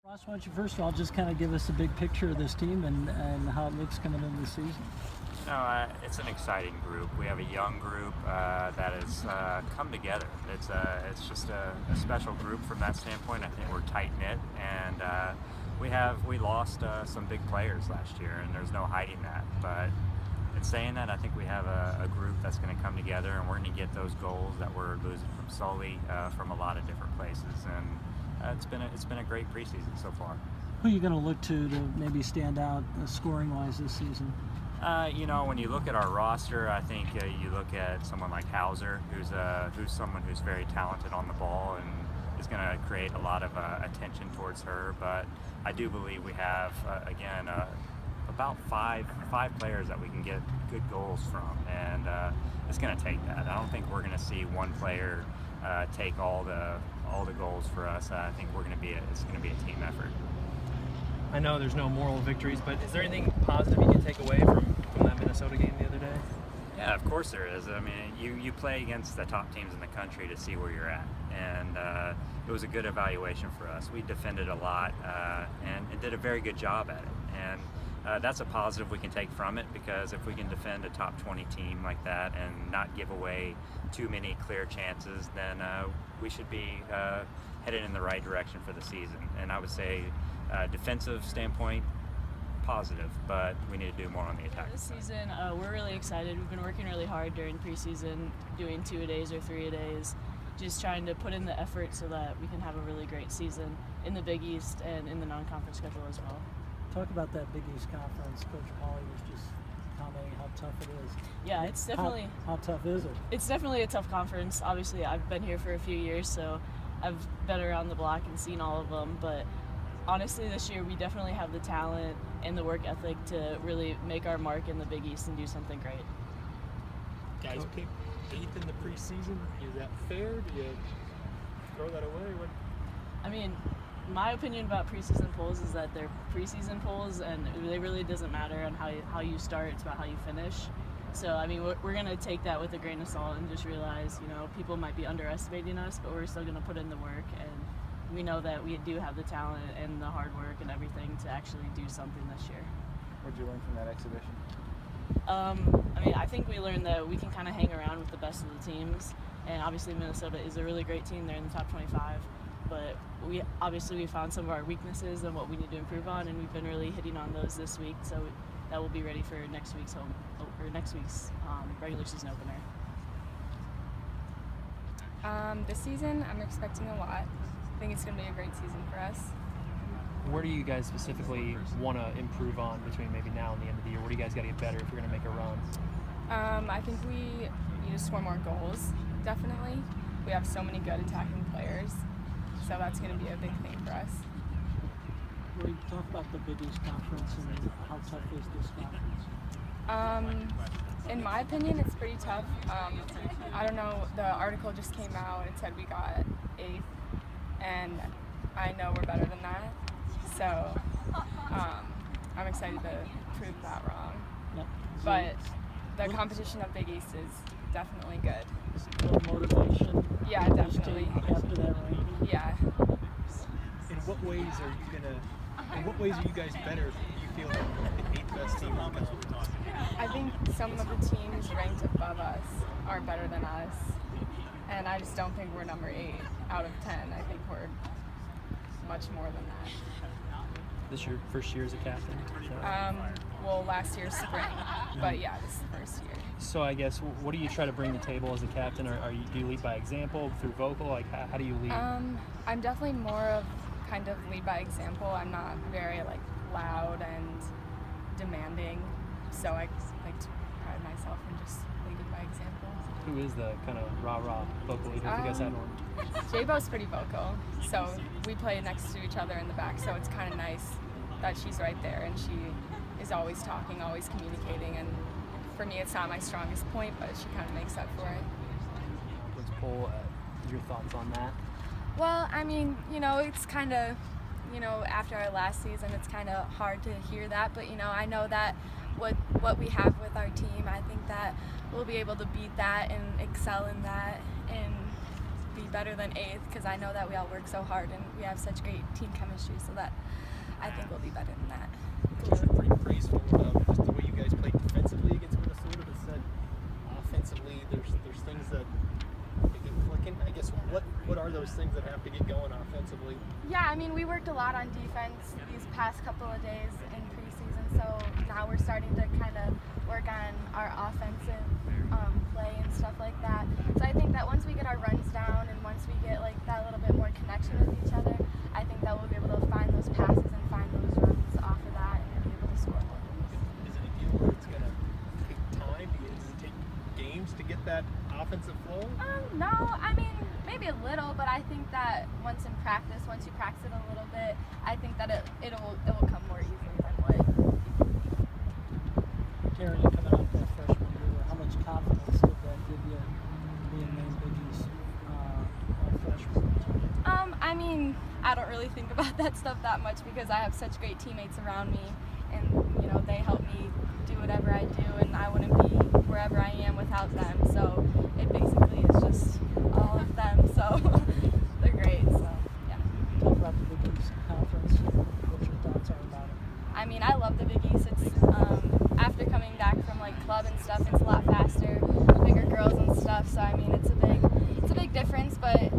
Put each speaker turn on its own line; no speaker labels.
Ross, why don't you first of all just kind of give us a big picture of this team and how it looks coming into the season?
It's an exciting group. We have a young group that has come together. It's just a special group from that standpoint. I think we're tight knit, and we lost some big players last year, and there's no hiding that. But in saying that, I think we have a group that's going to come together, and we're going to get those goals that we're losing from Sully from a lot of different places. And it's been a great preseason so far.
Who are you going to look to maybe stand out scoring-wise this season?
When you look at our roster, I think you look at someone like Hauser, who's someone who's very talented on the ball and is going to create a lot of attention towards her. But I do believe we have, about five players that we can get good goals from, and it's going to take that. I don't think we're going to see one player take all the goals for us. I think it's going to be a team effort.
I know there's no moral victories, but is there anything positive you can take away from that Minnesota game the other day?
Yeah, of course there is. I mean, you play against the top teams in the country to see where you're at, and it was a good evaluation for us. We defended a lot and did a very good job at it, and that's a positive we can take from it, because if we can defend a top 20 team like that and not give away too many clear chances, then we should be headed in the right direction for the season. And I would say defensive standpoint, positive, but we need to do more on the attack.
This season, we're really excited. We've been working really hard during preseason, doing 2-a-days or 3-a-days, just trying to put in the effort so that we can have a really great season in the Big East and in the non-conference schedule as well.
Talk about that Big East conference. Coach Pauly was just commenting how tough it is.
Yeah, it's definitely...
How tough is it?
It's definitely a tough conference. Obviously, I've been here for a few years, so I've been around the block and seen all of them, but honestly, this year we definitely have the talent and the work ethic to really make our mark in the Big East and do something great.
Guys picked 8th in the preseason. Is that fair? Do you throw that away?
I mean, my opinion about preseason polls is that they're preseason polls, and it really doesn't matter on how you start. It's about how you finish. So, I mean, we're going to take that with a grain of salt and just realize, people might be underestimating us, but we're still going to put in the work, and we know that we do have the talent and the hard work and everything to actually do something this year.
What did you learn from that exhibition?
I think we learned that we can kind of hang around with the best of the teams, and obviously Minnesota is a really great team. They're in the top 25, but we found some of our weaknesses and what we need to improve on, and we've been really hitting on those this week, so that will be ready for next week's regular season opener.
This season, I'm expecting a lot. I think it's going to be a great season for us.
Where do you guys specifically want to improve on between maybe now and the end of the year? Where do you guys got to get better if you're going to make a run?
I think we need to score more goals, definitely. We have so many good attacking players, so that's going to be a big thing for us.
Rory, talk about the Big East Conference and how tough is this conference?
In my opinion, it's pretty tough. I don't know, the article just came out and said we got 8th, and I know we're better than that. So I'm excited to prove that wrong.
Yep.
But the competition of Big East is definitely good.
A little motivation.
Yeah, definitely.
After that ranking.
Yeah.
In what ways are you guys better? Do you feel like the 8th best team in the country?
I think some of the teams ranked above us are better than us, and I just don't think we're number 8 out of 10. I think we're much more than that.
This your first year as a captain?
Well, last year's spring, but yeah, this is the first year.
So I guess, what do you try to bring to the table as a captain? Do you lead by example, through vocal? Like, how do you lead?
I'm definitely more of kind of lead by example. I'm not very loud and demanding, so I like to pride myself in just leading by example.
Who is the kind of rah-rah vocal leader? If you guys had one?
J-Bo's pretty vocal, so we play next to each other in the back, so it's kind of nice that she's right there and she is always talking, always communicating, and for me it's not my strongest point, but she kind of makes up for it.
Let's pull your thoughts on that.
Well, I mean, it's kind of, after our last season, it's kind of hard to hear that, but I know that what we have with our team, I think that we'll be able to beat that and excel in that, and be better than 8th because I know that we all work so hard and we have such great team chemistry, so that I think we'll be better than that.
Coach was pretty praiseful of just the way you guys played defensively against Minnesota, but said offensively there's things that get clicking. I guess what are those things that have to get going offensively?
Yeah, I mean, we worked a lot on defense these past couple of days in preseason, so now we're starting to kind of work on our offensive play and stuff like that. So I think that once we get our runs down and once we get like that little bit more connection with each other, I think that we'll be able to find those passes and find those runs off of that and be able to score goals.
Is it a deal where it's going to take time? Does it take games to get that offensive flow?
No, I mean, maybe a little, but I think that once you practice it a little bit, I think that it will come more easily than what.
Karen, coming out that freshman year, how much confidence did that give you being named Big East freshman?
I mean, I don't really think about that stuff that much because I have such great teammates around me, and you know they help me do whatever I do, and I wouldn't be wherever I am without them. So it basically is just all of them. So they're great. So yeah.
Talk about the Big East Conference. What your thoughts are about it?
I mean, I love the Big East. It's after coming back from like club and stuff, it's a lot faster, bigger girls and stuff. So I mean, it's a big difference, but